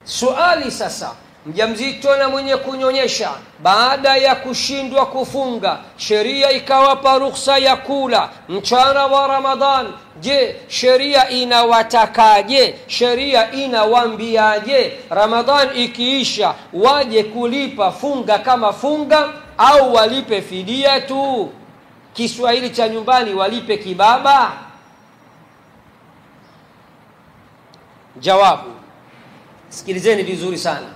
Swali sasa, mjamzito na mwenye kunyonyesha baada ya kushindwa kufunga, sheria ikawapa ruhusa ya kula mchana wa Ramadhan. Je, sheria inawatakaje? Sheria inawaambiaje? Ramadhan ikiisha waje kulipa funga kama funga au walipe fidia tu? Kiswahili cha nyumbani, walipe kibaba? Jawabu, sikilizeni vizuri sana.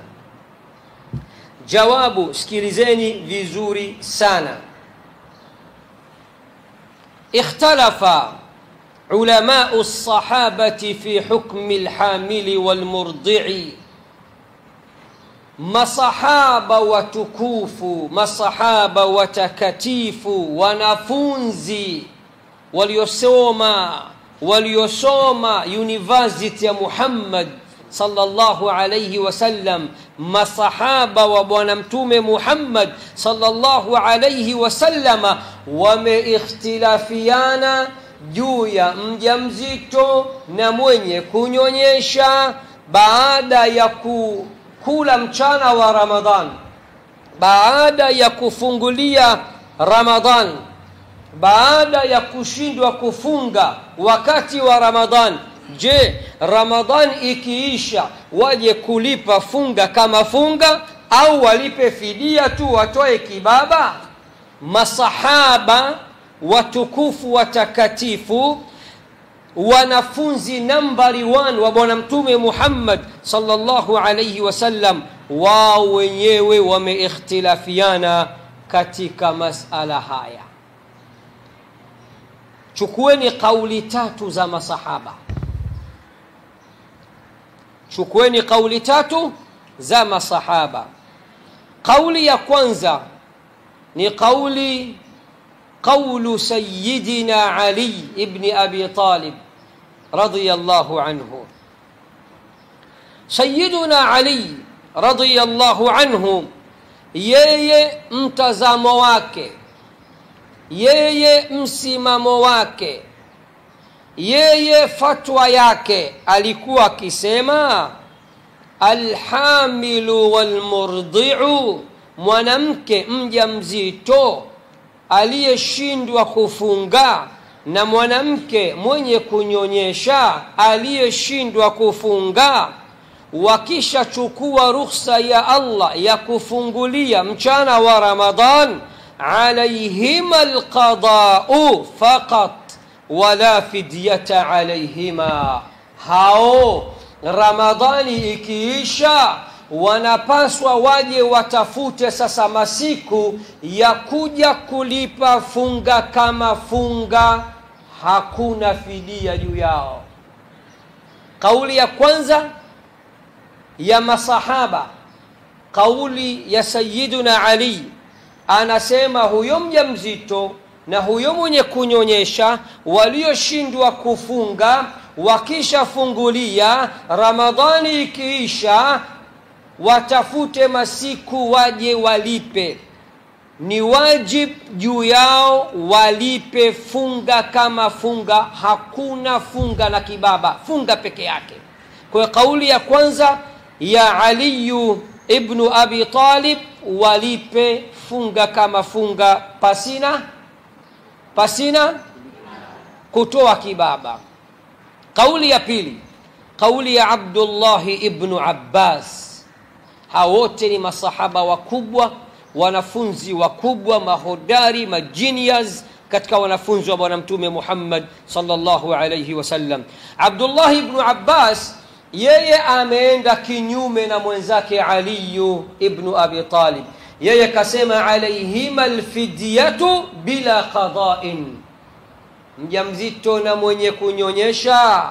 Jawabu, sikilizeni vizuri sana. Ikhtalafa ulamau sahabati fi hukmi alhamili walmurdi'i. Masahaba watukufu, masahaba watakatifu, wanafunzi waliosoma university ya Muhammad sallallahu alayhi wasallam, masahaba wa bwana mtume Muhammad sallallahu alayhi wasallam wameikhtilafiana juu ya mjamzito na mwenye kunyonyesha baada ya kula mchana wa Ramadhan, baada ya kufungulia Ramadhan, baada ya kushindwa kufunga wakati wa Ramadhan. Je, Ramadhan ikiisha waje kulipa funga kama funga au walipe fidia tu, watoe kibaba? Masahaba watukufu watakatifu, wanafunzi nambari 1 wa bwana mtume Muhammad sallallahu alayhi wasallam, wao wenyewe wameikhtilafiana katika masala haya. Chukueni kauli 3 za masahaba. Chukueni kauli 3 za masahaba. Kauli ya kwanza ni قول سيدنا علي ابن أبي طالب رضي الله عنه. سيدنا علي رضي الله عنه, yeye mtazamo wake, yeye msimamo wake, yeye fatwa yake, alikuwa akisema alhamilu walmurdi'u, mwanamke mjamzito aliyeshindwa kufunga na mwanamke mwenye kunyonyesha aliyeshindwa kufunga, wakisha chukua ruhusa ya Allah ya kufungulia mchana wa Ramadhan, alayhima alqada'u faqat wala fidyata alayhima. Hao Ramadhani ikiisha wanapaswa waje watafute sasa masiku ya kuja kulipa funga kama funga, hakuna fidia juu yao. Kauli ya kwanza ya masahaba, kauli ya Sayyiduna Ali, anasema huyo mjamzito na huyo mwenye kunyonyesha walioshindwa kufunga, wakisha fungulia Ramadhani ikiisha watafute masiku waje walipe. Ni wajib juu yao walipe funga kama funga, hakuna funga na kibaba, funga peke yake. Kwa kauli ya kwanza ya Ali ibn Abi Talib, walipe funga kama funga pasina kutoa kibaba. Kauli ya pili, kauli ya Abdullah ibn Abbas. Hao wote ni masahaba wakubwa, wanafunzi wakubwa, mahodari, magenius katika wanafunzi wa bwana mtume Muhammad sallallahu alayhi wasallam. Abdullah ibn Abbas, yeye ameenda kinyume na mwenzake Ali ibn Abi Talib. Yeye kasema alayhima alfidyatu bila qada'in, mjamzito na mwenye kunyonyesha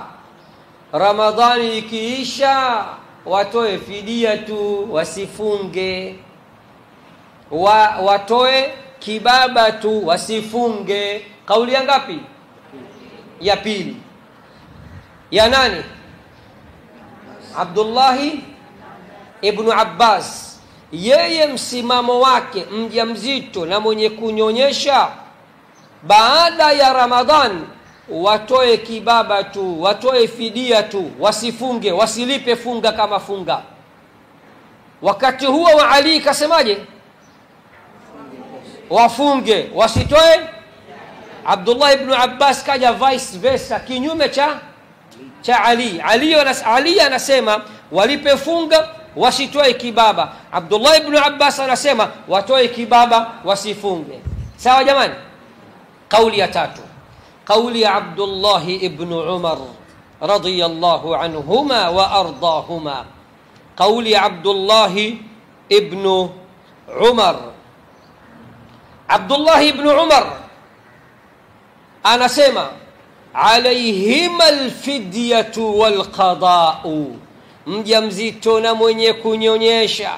Ramadhani ikiisha watoe fidia tu, wasifunge. Watoe kibaba tu, wasifunge. Kauli ya ngapi? Ya pili. Ya nani? Abdullah ibn Abbas, yeye msimamo wake, mjamzito na mwenye kunyonyesha baada ya Ramadhan watoe kibaba tu, watoe fidia tu, wasifunge, wasilipe funga kama funga. wakati huo wa Ali kasemaje? Wafunge wasitoe. Abdullah ibn Abbas kaja vice versa, kinyume cha Ali anasema walipefunga wasitoe kibaba. Abdullah ibn Abbas anasema watoe kibaba wasifunge. Sawa jamani? Kauli ya tatu, kauli ya Abdullah ibn Umar radiyallahu anhuma wa ardahuma. Kauli ya Abdullah ibn Umar. Abdullah ibn Umar anasema alayhima alfidyatu walqada'u, mjamzito na mwenye kunyonyesha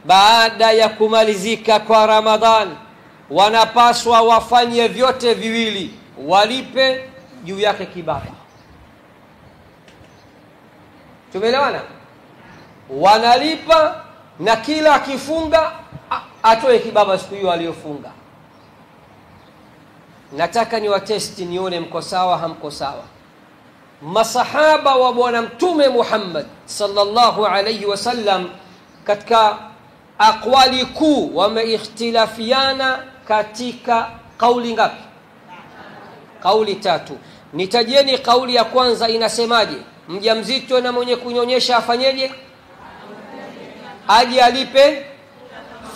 baada ya kumalizika kwa Ramadhan wanapaswa wafanye vyote viwili, walipe juu yake kibaba. Tumeelewana? Wanalipa na kila akifunga atoe kibaba siku hiyo aliyofunga. Nataka ni watesti nione mko sawa hamko sawa. Masahaba wa bwana mtume Muhammad sallallahu alayhi wasallam katika aqwali kuu wameikhtilafiana katika kauli ngapi? Kauli tatu. Nitajieni kauli ya kwanza inasemaje? Mjamzito na mwenye kunyonyesha afanyeje? Aje alipe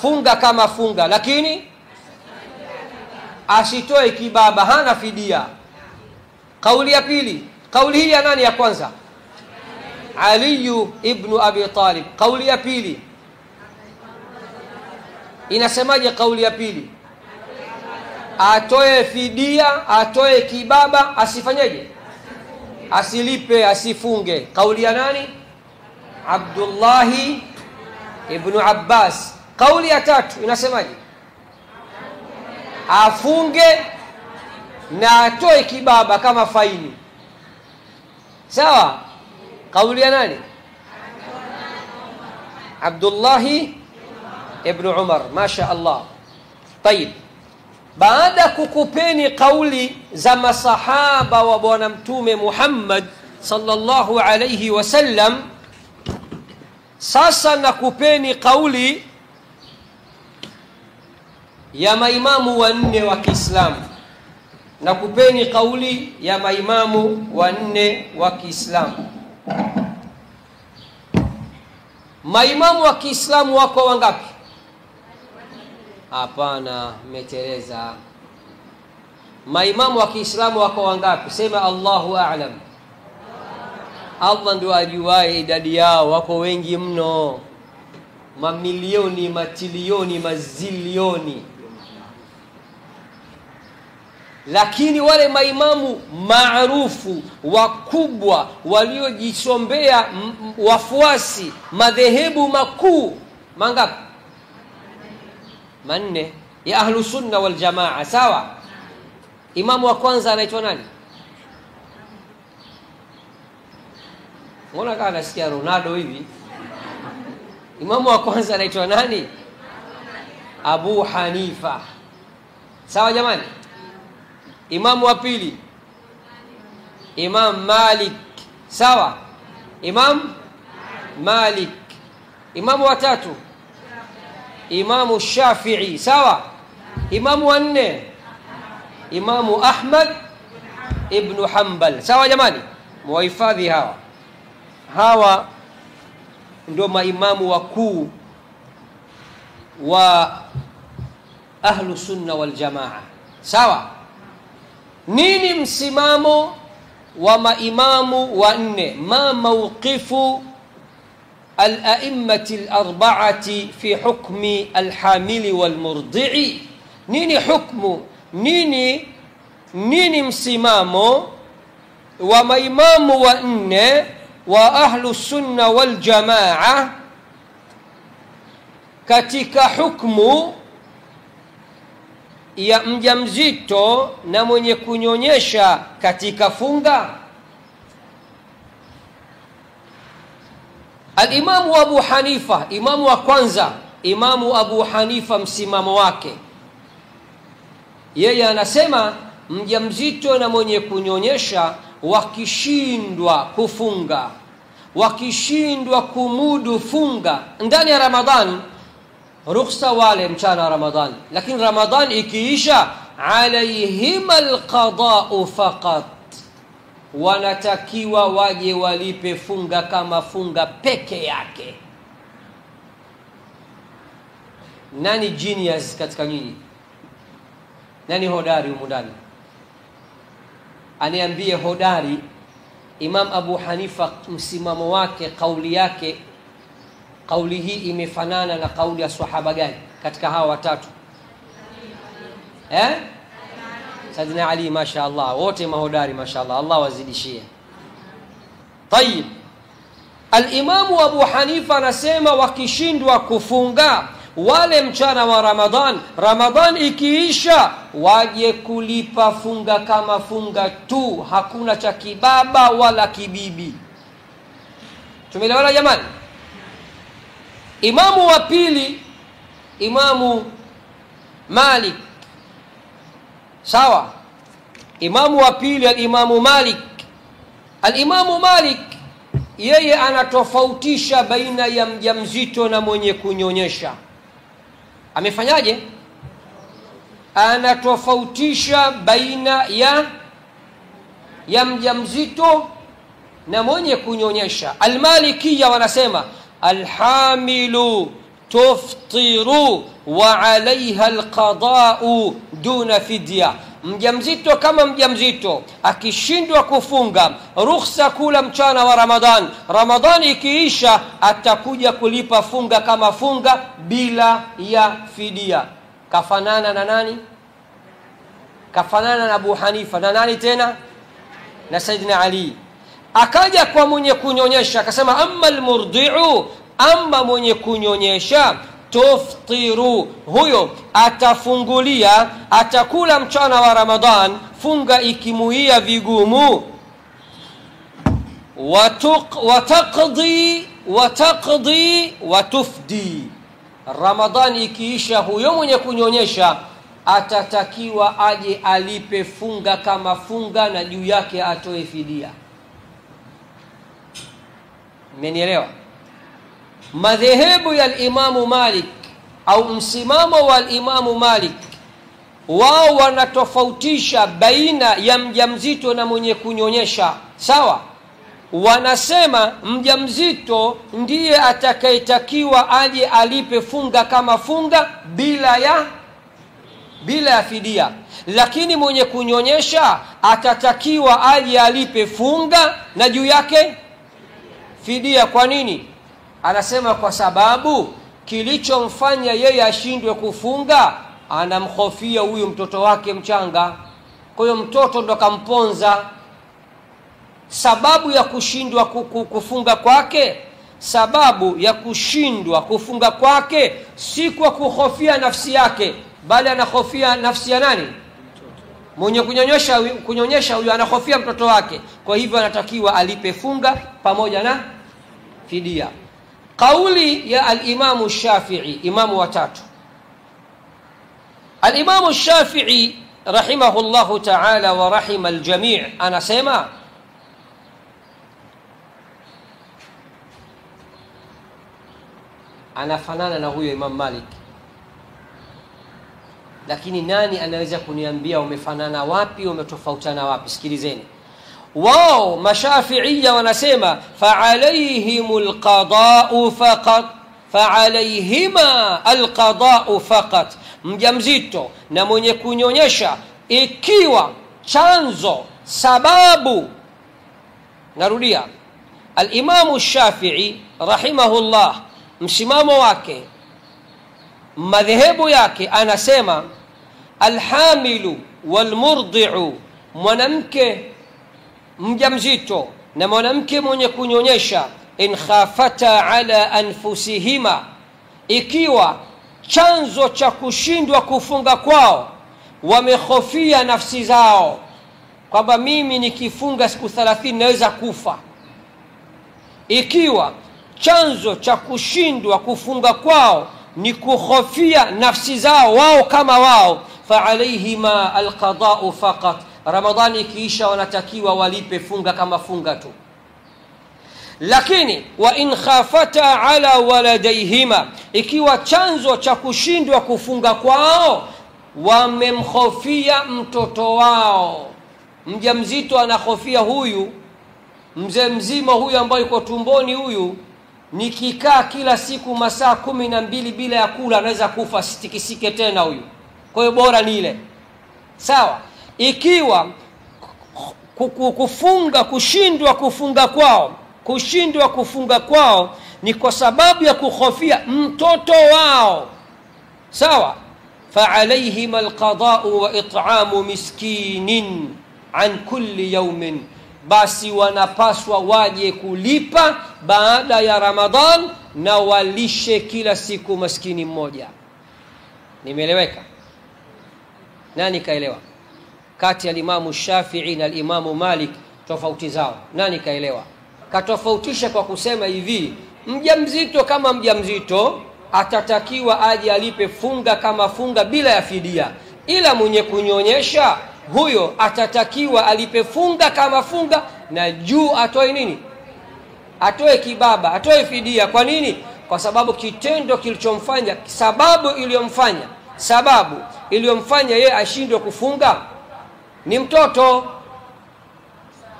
funga kama funga, lakini asitoe kibaba, hana fidia. Kauli ya pili, kauli hii ya nani ya kwanza? Ali ibn Abi Talib. Kauli ya pili inasemaje? Kauli ya pili, atoe fidia, atoe kibaba, asifanyeje? Asilipe, asifunge. Kauli ya nani? Abdullah ibn Abbas. Kauli ya tatu inasemaje? Afunge na atoe kibaba kama faini. Sawa? Kauli ya nani? Abdullah ibn Umar. Masha Allah. Tayib, baada kukupeni kauli za masahaba wa bwana mtume Muhammad sallallahu alayhi wasallam, sasa nakupeni kauli ya maimamu wanne wa Kiislamu. Nakupeni kauli ya maimamu wanne wa Kiislamu. Maimamu wa Kiislamu wako wangapi? Hapana, meteleza. Maimamu wa Kiislamu wako wangapi? Sema Allahu a'lam. Allah ndio ajuaye idadi yao, wako wengi mno. Mamilioni, matilioni, mazilioni. Lakini wale maimamu maarufu wakubwa waliojisombea wafuasi madhehebu makuu mangapi? Manne ya ahlu sunna wal jamaa. Sawa? Imamu wa kwanza anaitwa nani? Mbona kama nasikia Ronaldo hivi? Imamu wa kwanza anaitwa nani? Abu Hanifa. Sawa jamani? Imamu wa pili Imam Malik. Sawa? Imam Malik. Imamu wa tatu Imamu Shafi'i. Sawa? Imamu wa nne Imamu Ahmad ibn Hanbal. Sawa jamani? Muhifadhi hawa ndio maimamu wakuu wa ahlu sunna wal jamaa. Sawa? Nini msimamo wa maimamu wanne? Ma mawqifu al-a'immati al-arba'ati fi hukmi al-hamili wal-murdi'i? Nini hukmu, nini msimamo wa maimamu wanne wa ahlu sunna wal jamaa katika hukmu ya mjamzito na mwenye kunyonyesha katika funga? Al-Imamu Abu Hanifa, imamu wa kwanza, Imamu Abu Hanifa, msimamo wake yeye anasema mjamzito na mwenye kunyonyesha wakishindwa kufunga, wakishindwa kumudu funga ndani ya Ramadhan, rukhsa wale mchana wa Ramadhan, lakini Ramadhan ikiisha, alayhima alqada'u faqat, wanatakiwa waje walipe funga kama funga peke yake. Nani genius katika nyinyi? Nani hodari humu ndani? Aniambie hodari. Imam Abu Hanifa msimamo wake, kauli yake, kauli hii imefanana na kauli ya sahaba gani katika hawa watatu? Sayyidina Ali, mashaallah, wote mahodari mashaallah, Allah wazidishie. Tayib, al-Imam Abu Hanifa anasema wakishindwa kufunga wale mchana wa Ramadhan, Ramadhan ikiisha, waje kulipa funga kama funga tu, hakuna cha kibaba wala kibibi. Tumeelewana jamani? Imamu wa pili, Imamu Malik. Sawa? Imamu wa pili al-Imamu Malik. Al-Imamu Malik yeye anatofautisha baina ya mjamzito na mwenye kunyonyesha. Amefanyaje? Anatofautisha baina ya mjamzito na mwenye kunyonyesha. Al-Malikiyya wanasema alhamilu tuftiru wa alaiha alqada'u duna fidya. Mjamzito kama mjamzito akishindwa kufunga, ruhusa kula mchana wa Ramadhan, Ramadhani ikiisha atakuja kulipa funga kama funga bila ya fidia. Kafanana na nani? Kafanana na Abu Hanifa. Na nani tena? Na Sayyidina Ali. Akaja kwa mwenye kunyonyesha akasema amma almurdi'u, amma mwenye kunyonyesha, tuftiru, huyo atafungulia, atakula mchana wa Ramadhan, funga ikimuia vigumu, wataqdi watufdi. Ramadhan ikiisha, huyo mwenye kunyonyesha atatakiwa aje alipe funga kama funga, na juu yake atoe fidia. Mmenielewa? Madhehebu ya Imamu Malik au msimamo wa Imamu Malik, wao wanatofautisha baina ya mjamzito na mwenye kunyonyesha. Sawa? Wanasema mjamzito ndiye atakayetakiwa aje alipe funga kama funga bila ya fidia, lakini mwenye kunyonyesha atatakiwa aje alipe funga na juu yake fidia. Kwa nini? Anasema kwa sababu kilichomfanya yeye ashindwe kufunga, anamhofia huyu mtoto wake mchanga. Kwa hiyo mtoto ndo kamponza. Sababu ya kushindwa kufunga kwake, sababu ya kushindwa kufunga kwake si kwa kuhofia nafsi yake, bali anahofia nafsi ya nani? Mwenye kunyonyesha huyu anahofia mtoto wake. Kwa hivyo anatakiwa alipe funga pamoja na fidia. Kauli ya al-Imamu Shafi'i, imamu wa tatu. Al-Imamu Shafi'i rahimahullahu ta'ala wa rahima al-jami', anasema anafanana na huyo Imam Malik. Lakini nani anaweza kuniambia umefanana wapi, umetofautana wapi? Sikilizeni. Wao Mashafi'iyya wanasema fa'alayhimul qada'u faqat, fa'alayhima alqada'u faqat. Mjamzito na mwenye kunyonyesha ikiwa chanzo, sababu, narudia, al-Imamu Shafi'i rahimahullah msimamo wake, madhehebu yake, anasema alhamilu walmurdi'u, mwanamke mjamzito na mwanamke mwenye kunyonyesha, in khafata ala anfusihima, ikiwa chanzo cha kushindwa kufunga kwao wamehofia nafsi zao, kwamba mimi nikifunga siku 30 naweza kufa. Ikiwa chanzo cha kushindwa kufunga kwao ni kuhofia nafsi zao wao kama wao, fa alayhima alqada'u faqat. Ramadhani ikiisha wanatakiwa walipe funga kama funga tu. Lakini wa in khafata ala waladayhima, ikiwa chanzo cha kushindwa kufunga kwao wamemkhofia mtoto wao. Mjamzito anahofia huyu mzee mzima huyu ambaye yuko tumboni, huyu nikikaa kila siku masaa 12 bila ya kula anaweza kufa, sitikisike tena huyu, kwa hiyo bora nile. Sawa. Ikiwa kushindwa kufunga kwao ni kwa sababu ya kukhofia mtoto wao, sawa, فعليهما القضاء وإطعام مسكين عن كل يوم, basi wanapaswa waje kulipa baada ya Ramadhan na walishe kila siku maskini mmoja. Nimeeleweka? Nani kaelewa? Kati ya Imamu Shafi'i na Imamu Malik tofauti zao, nani kaelewa? Katofautisha kwa kusema hivi, mjamzito kama mjamzito atatakiwa aje alipe funga kama funga bila ya fidia, ila mwenye kunyonyesha huyo atatakiwa alipe funga kama funga na juu atoe nini? Atoe kibaba, atoe fidia. Kwa nini? Kwa sababu kitendo kilichomfanya, sababu iliyomfanya yeye ashindwe kufunga ni mtoto.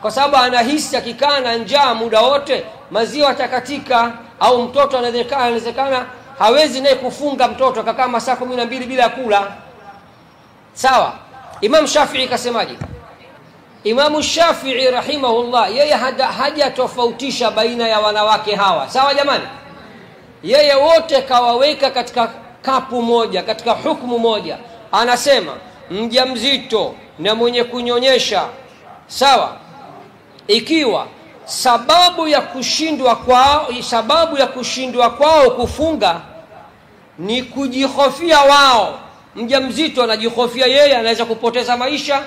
Kwa sababu anahisi akikaa na njaa muda wote maziwa atakatika, au mtoto anawezekana hawezi naye kufunga, mtoto akakaa masaa 12 bila kula. Sawa. Imam Shafi'i kasemaje? Imam Shafi'i rahimahullah yeye haja tofautisha baina ya wanawake hawa. Sawa jamani? Yeye wote kawaweka katika kapu moja, katika hukumu moja. Anasema mjamzito na mwenye kunyonyesha, sawa, ikiwa sababu ya kushindwa kwao kufunga ni kujihofia wao. Mjamzito anajihofia yeye anaweza kupoteza maisha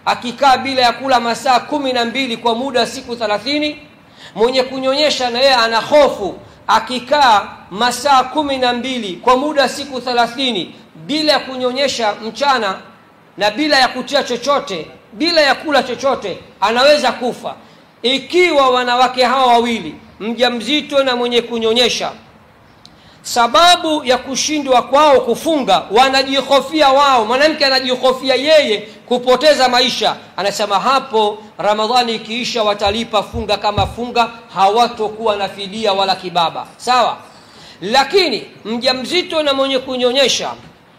akikaa bila ya kula masaa 12 kwa muda siku 30. Mwenye kunyonyesha na yeye ana hofu akikaa masaa 12 kwa muda siku 30 bila ya kunyonyesha mchana na bila ya kutia chochote, bila ya kula chochote, anaweza kufa. Ikiwa wanawake hawa wawili, mjamzito na mwenye kunyonyesha, sababu ya kushindwa kwao kufunga wanajihofia wao, mwanamke anajihofia yeye kupoteza maisha, anasema hapo Ramadhani ikiisha watalipa funga kama funga, hawatokuwa na fidia wala kibaba. Sawa. Lakini mjamzito na mwenye kunyonyesha,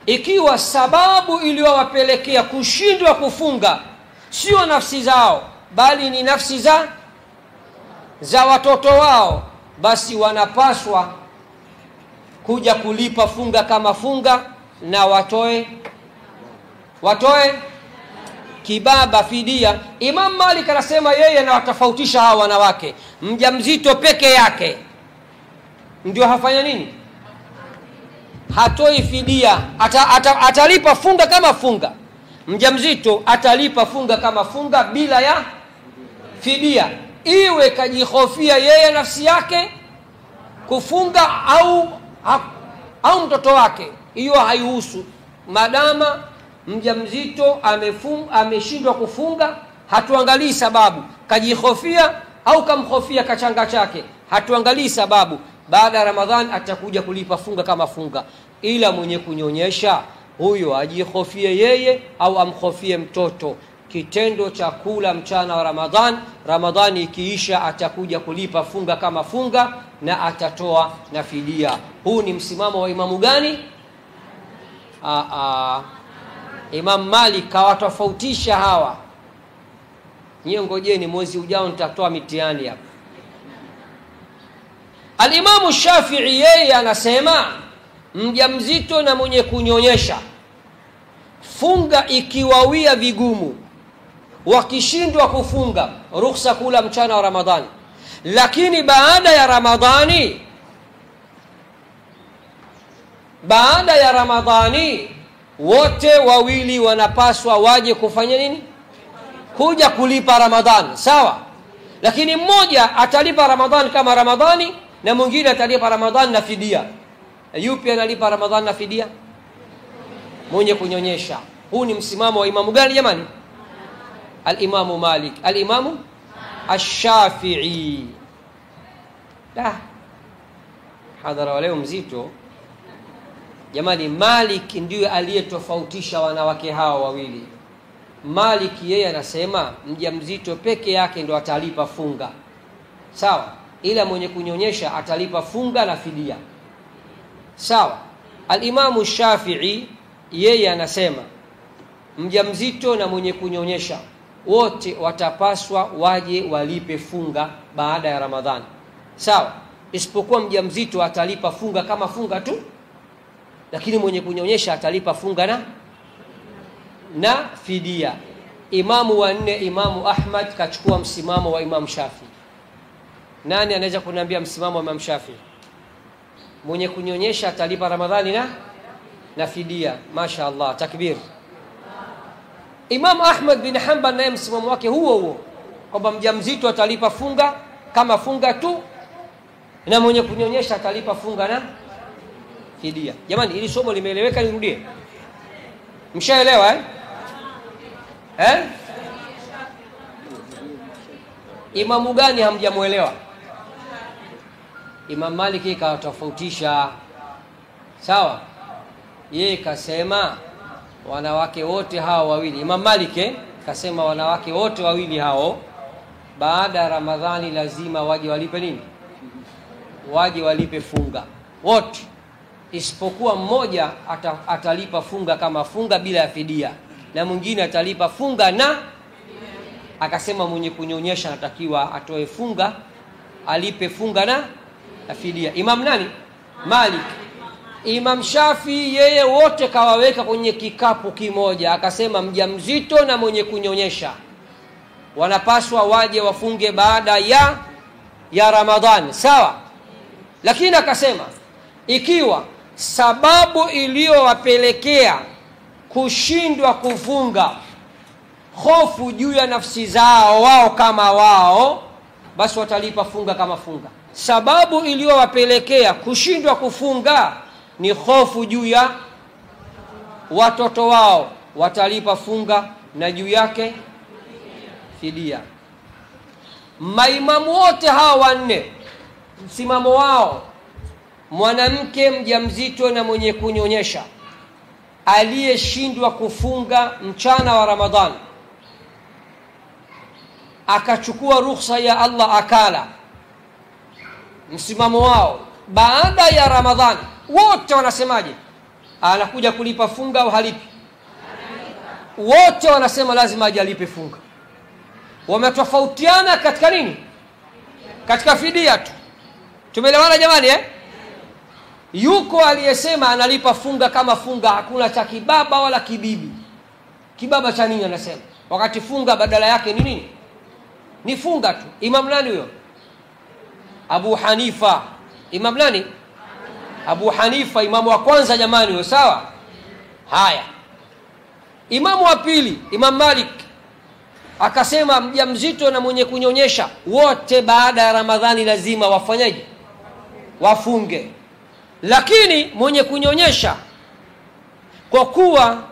ikiwa sababu iliyowapelekea kushindwa kufunga sio nafsi zao bali ni nafsi za watoto wao, basi wanapaswa kuja kulipa funga kama funga na watoe kibaba, fidia. Imam Malik anasema yeye anawatofautisha hawa wanawake. Mjamzito peke yake ndio hafanya nini? Hatoi fidia, atalipa funga kama funga. Mjamzito atalipa funga kama funga bila ya fidia, iwe kajihofia yeye nafsi yake kufunga au mtoto wake, hiyo haihusu. Madama mjamzito ameshindwa kufunga, hatuangalii sababu, kajihofia au kamhofia kachanga chake, hatuangalii sababu. Baada ya Ramadhan atakuja kulipa funga kama funga. Ila mwenye kunyonyesha huyo ajihofie yeye au amhofie mtoto, kitendo cha kula mchana wa Ramadhani ikiisha atakuja kulipa funga kama funga na atatoa na fidia. Huu ni msimamo wa imamu gani? Imam Malik kawatofautisha hawa. Nyie ngojeni mwezi ujao nitatoa mitihani hapa. Al-Imamu Shafi'i yeye anasema mjamzito na mwenye kunyonyesha, funga ikiwawia vigumu, wakishindwa kufunga, ruhusa kula mchana wa Ramadhani. Lakini baada ya Ramadhani wote wawili wanapaswa waje kufanya nini? Kuja kulipa Ramadhani. Sawa. Lakini mmoja atalipa Ramadhani kama Ramadhani na mwingine atalipa Ramadhani na fidia. Yupi analipa Ramadhani na fidia? Mwenye kunyonyesha. Huu ni msimamo wa imamu gani jamani? Al-Imamu Malik, al-Imamu Ash-Shafi'i. hadhara leo mzito jamani. Malik ndiye aliyetofautisha wanawake hawa wawili. Malik yeye anasema mjamzito peke yake ndo atalipa funga, sawa, ila mwenye kunyonyesha atalipa funga na fidia, sawa. Al-Imamu Shafi'i yeye anasema mjamzito na mwenye kunyonyesha wote watapaswa waje walipe funga baada ya Ramadhani, sawa, isipokuwa mjamzito atalipa funga kama funga tu, lakini mwenye kunyonyesha atalipa funga na fidia. Imamu wa nne, Imamu Ahmad, kachukua msimamo wa Imamu Shafi. Nani anaweza kuniambia msimamo wa Imamu Shafi? Mwenye kunyonyesha atalipa Ramadhani na fidia. Mashaallah, takbir. Imamu Ahmad bin Hanbal naye msimamo wake huo kwamba mjamzito atalipa funga kama funga tu, na mwenye kunyonyesha atalipa funga na fidia. Jamani, ili somo limeeleweka? Nirudie? Mshaelewa Imamu gani hamjamuelewa? Imam Malik katofautisha, sawa. Yeye kasema wanawake wote hao wawili, Imam Malik kasema wanawake wote wawili hao baada ya Ramadhani lazima waje walipe nini? Waje walipe funga wote, isipokuwa mmoja atalipa funga kama funga bila ya fidia, na mwingine atalipa funga na akasema mwenye kunyonyesha anatakiwa atoe funga, alipe funga na fidia. Imam nani? Malik. Imam Shafi yeye wote kawaweka kwenye kikapu kimoja, akasema mjamzito na mwenye kunyonyesha wanapaswa waje wafunge baada ya Ramadhani, sawa. Lakini akasema ikiwa sababu iliyowapelekea kushindwa kufunga hofu juu ya nafsi zao wao kama wao, basi watalipa funga kama funga. Sababu iliyowapelekea kushindwa kufunga ni hofu juu ya watoto wao, watalipa funga na juu yake fidia. Maimamu wote hawa wanne msimamo wao, mwanamke mjamzito na mwenye kunyonyesha aliyeshindwa kufunga mchana wa Ramadhani akachukua ruhusa ya Allah akala, msimamo wao baada ya Ramadhani wote wanasemaje? Anakuja kulipa funga au halipi? Wote wanasema lazima ajalipe funga. Wametofautiana katika nini? Katika fidia tu. Tumeelewana jamani Yuko aliyesema analipa funga kama funga, hakuna cha kibaba wala kibibi. Kibaba cha nini anasema? Wakati funga badala yake ni nini? Ni funga tu. Imam nani huyo? Abu Hanifa. Imam nani? Abu Hanifa, imamu wa kwanza jamani huyo, sawa? Haya. Imamu wa pili, Imam Malik, akasema mjamzito na mwenye kunyonyesha wote baada ya Ramadhani lazima wafanyaje? Wafunge. Lakini mwenye kunyonyesha kwa kuwa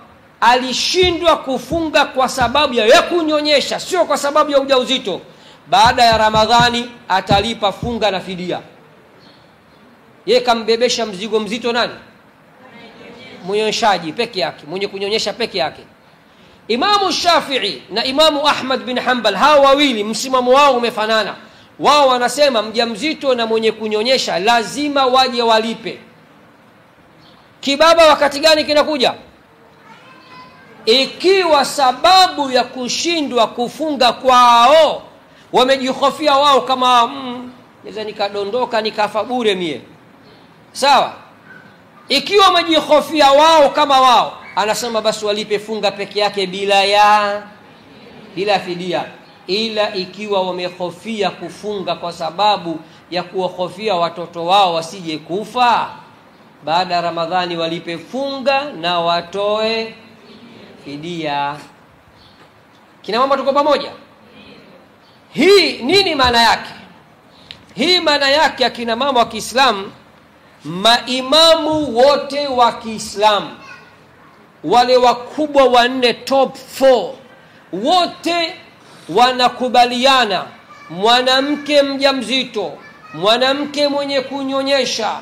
alishindwa kufunga kwa sababu ya kunyonyesha, sio kwa sababu ya ujauzito, baada ya Ramadhani atalipa funga na fidia. Yeye kambebesha mzigo mzito nani? Mnyonyeshaji peke yake, mwenye kunyonyesha peke yake. Imamu Shafi'i na Imamu Ahmad bin Hanbal, hawa wawili msimamo wao umefanana. Wao wanasema mjamzito na mwenye kunyonyesha lazima waje walipe. Kibaba wakati gani kinakuja? Ikiwa sababu ya kushindwa kufunga kwao wamejihofia wao kama naweza nikadondoka nikafa bure mie, sawa. Ikiwa wamejihofia wao kama wao, anasema basi walipe funga peke yake bila fidia. Ila ikiwa wamehofia kufunga kwa sababu ya kuwahofia watoto wao wasije kufa, baada ya Ramadhani walipe funga na watoe fidia. Kina mama tuko pamoja? Hii nini maana yake? Hii maana yake akina mama wa Kiislamu, maimamu wote wa Kiislamu wale wakubwa wanne, top 4, wote wanakubaliana mwanamke mjamzito mwanamke mwenye kunyonyesha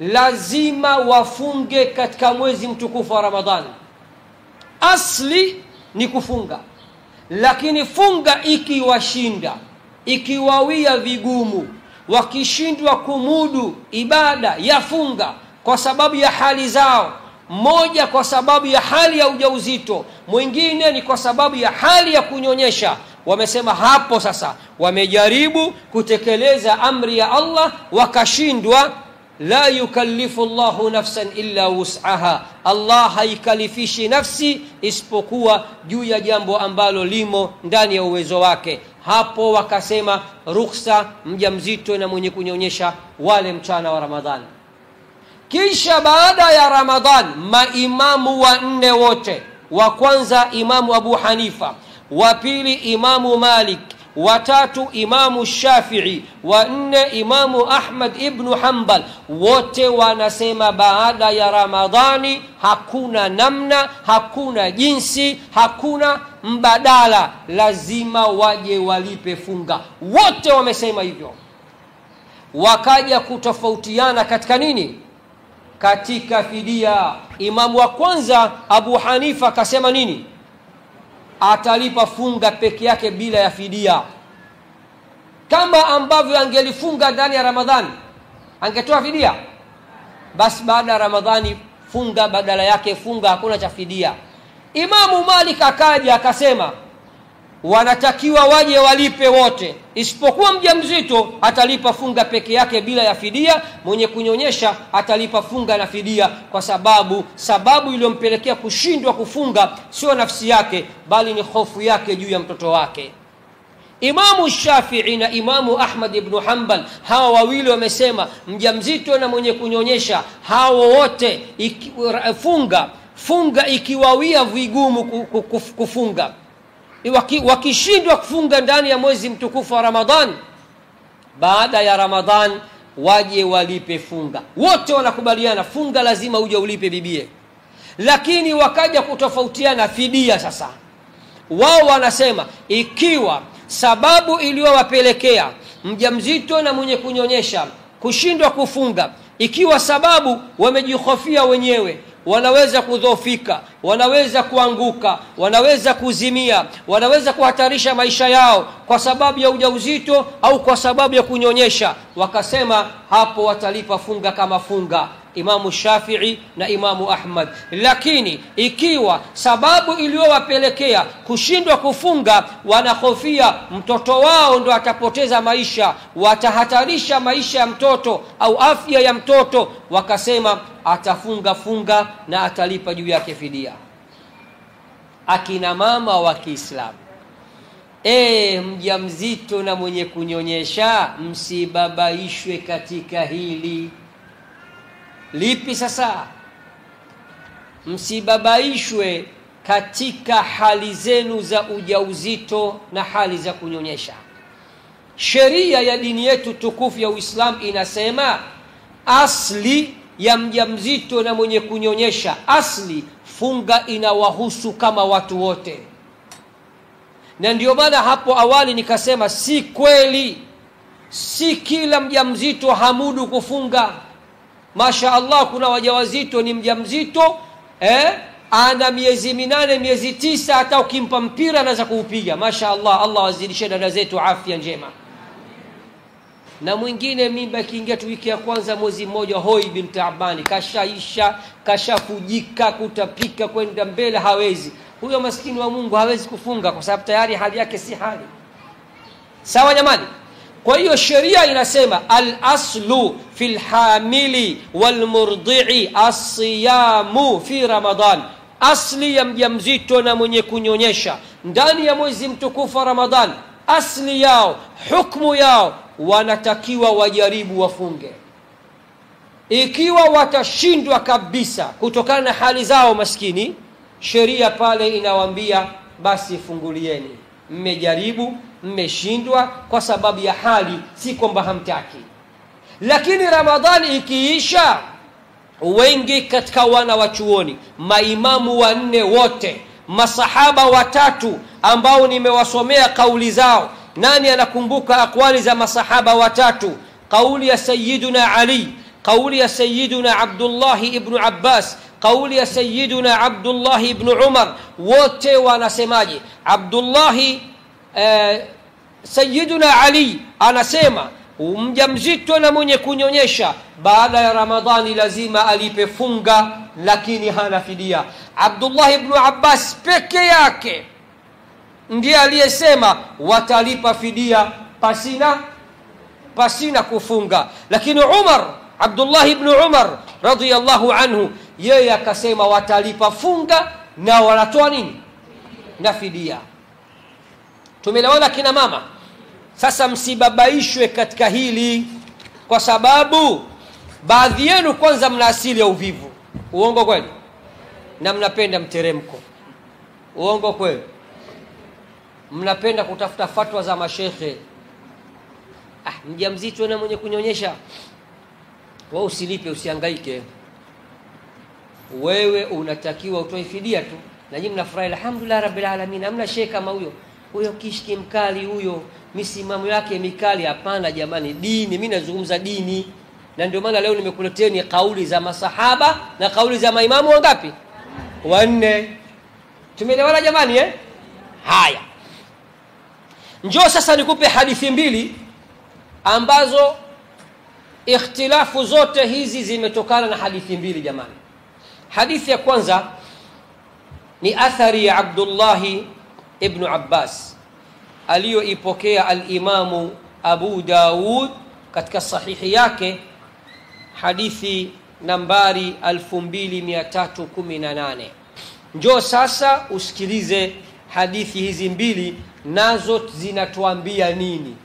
lazima wafunge katika mwezi mtukufu wa Ramadhani. Asli ni kufunga, lakini funga ikiwashinda, ikiwawia vigumu, wakishindwa kumudu ibada ya funga kwa sababu ya hali zao, mmoja kwa sababu ya hali ya ujauzito, mwingine ni kwa sababu ya hali ya kunyonyesha, wamesema hapo sasa wamejaribu kutekeleza amri ya Allah wakashindwa. La yukallifu Allahu nafsan illa wus'aha, Allah haikalifishi nafsi isipokuwa juu ya jambo ambalo limo ndani ya uwezo wake. Hapo wakasema ruhusa mjamzito na mwenye kunyonyesha wale mchana wa Ramadhani. Kisha baada ya Ramadhan maimamu wanne wote, wa kwanza Imamu Abu Hanifa, wa pili Imamu Malik, wa tatu Imamu Shafi'i, wa nne Imamu Ahmad ibn Hanbal, wote wanasema baada ya Ramadhani hakuna namna, hakuna jinsi, hakuna mbadala, lazima waje walipe funga. Wote wamesema hivyo. Wakaja kutofautiana katika nini? Katika fidia. Imamu wa kwanza Abu Hanifa akasema nini? Atalipa funga peke yake bila ya fidia, kama ambavyo angelifunga ndani ya Ramadhani angetoa fidia. Basi baada ya Ramadhani funga badala yake funga, hakuna cha fidia. Imamu Malik akaja akasema wanatakiwa waje walipe wote, isipokuwa mjamzito atalipa funga peke yake bila ya fidia, mwenye kunyonyesha atalipa funga na fidia, kwa sababu iliyompelekea kushindwa kufunga sio nafsi yake, bali ni hofu yake juu ya mtoto wake. Imamu Shafi'i na Imamu Ahmad ibn Hanbal, hawa wawili wamesema mjamzito na mwenye kunyonyesha hao wote funga ikiwawia vigumu kufunga, wakishindwa kufunga ndani ya mwezi mtukufu wa Ramadhan, baada ya Ramadhan waje walipe funga. Wote wanakubaliana funga lazima uje ulipe bibie, lakini wakaja kutofautiana fidia. Sasa wao wanasema ikiwa sababu iliyowapelekea mjamzito na mwenye kunyonyesha kushindwa kufunga, ikiwa sababu wamejihofia wenyewe, wanaweza kudhoofika, wanaweza kuanguka, wanaweza kuzimia, wanaweza kuhatarisha maisha yao kwa sababu ya ujauzito au kwa sababu ya kunyonyesha, wakasema hapo watalipa funga kama funga Imamu Shafi'i na Imamu Ahmad. Lakini ikiwa sababu iliyowapelekea kushindwa kufunga wanahofia mtoto wao ndo atapoteza maisha, watahatarisha maisha ya mtoto au afya ya mtoto, wakasema atafunga funga na atalipa juu yake fidia. Akina mama wa Kiislamu, mjamzito na mwenye kunyonyesha msibabaishwe katika hili. Lipi sasa? Msibabaishwe katika hali zenu za ujauzito na hali za kunyonyesha. Sheria ya dini yetu tukufu ya Uislamu inasema asli ya mjamzito na mwenye kunyonyesha, asli funga inawahusu kama watu wote. Na ndio maana hapo awali nikasema si kweli, si kila mjamzito hamudu kufunga. Masha Allah, kuna wajawazito ni mjamzito ana miezi 8 miezi 9, hata ukimpa mpira anaweza kuupiga. Masha Allah, Allah wazidishe dada zetu afya njema. Na mwingine mimba ikiingia tu wiki ya kwanza mwezi mmoja hoi binti abani, kashaisha, kashafujika, kutapika kwenda mbele hawezi. Huyo maskini wa Mungu hawezi kufunga kwa sababu tayari hali yake si hali sawa jamani. Kwa hiyo sheria inasema al-aslu fil hamili wal murdi'i as-siyamu fi Ramadan. Asli ya mjamzito na mwenye kunyonyesha ndani ya mwezi mtukufu wa Ramadhan, asli yao, hukumu yao, wanatakiwa wajaribu wafunge. Ikiwa watashindwa kabisa kutokana na hali zao maskini, sheria pale inawaambia basi fungulieni. Mmejaribu, mmeshindwa kwa sababu ya hali, si kwamba hamtaki. Lakini Ramadhani ikiisha, wengi katika wana wa chuoni, maimamu wanne wote, masahaba watatu ambao nimewasomea kauli zao. Nani anakumbuka akwali za masahaba watatu? قول يا سيدنا علي، قول يا سيدنا عبد الله ابن عباس، قول يا سيدنا عبد الله ابن عمر، wote wanasemaje? Abdullah Sayyiduna Ali anasema mjamzito na mwenye kunyonyesha baada ya Ramadhani lazima alipe funga, lakini hana fidia. Abdullah ibn Abbas peke yake ndiye aliyesema watalipa fidia pasina kufunga. Lakini Abdullah ibn Umar radhiyallahu anhu yeye akasema watalipa funga na wanatoa nini? Na fidia. Tumeelewana kina mama? Sasa msibabaishwe katika hili, kwa sababu baadhi yenu kwanza mna asili ya uvivu. Uongo kweli? Na mnapenda mteremko. Uongo kweli? Mnapenda kutafuta fatwa za mashehe. Mjamzito na mwenye kunyonyesha, wewe usilipe, usihangaike. Wewe unatakiwa utoe fidia tu. Na nyinyi mnafurahi alhamdulillah rabbil alamin. Hamna shehe kama huyo kishki mkali huyo, misimamo yake mikali. Hapana jamani, dini, mimi nazungumza dini. Na ndio maana leo nimekuleteni kauli za masahaba na kauli za maimamu wangapi? 4. Tumeelewana jamani Haya. Njoo sasa nikupe hadithi mbili ambazo ikhtilafu zote hizi zimetokana na hadithi mbili jamani. Hadithi ya kwanza ni athari ya Abdullah ibn Abbas aliyoipokea al-Imamu Abu Daud katika sahihi yake, hadithi nambari 2318. Njoo sasa usikilize hadithi hizi mbili, nazo zinatuambia nini.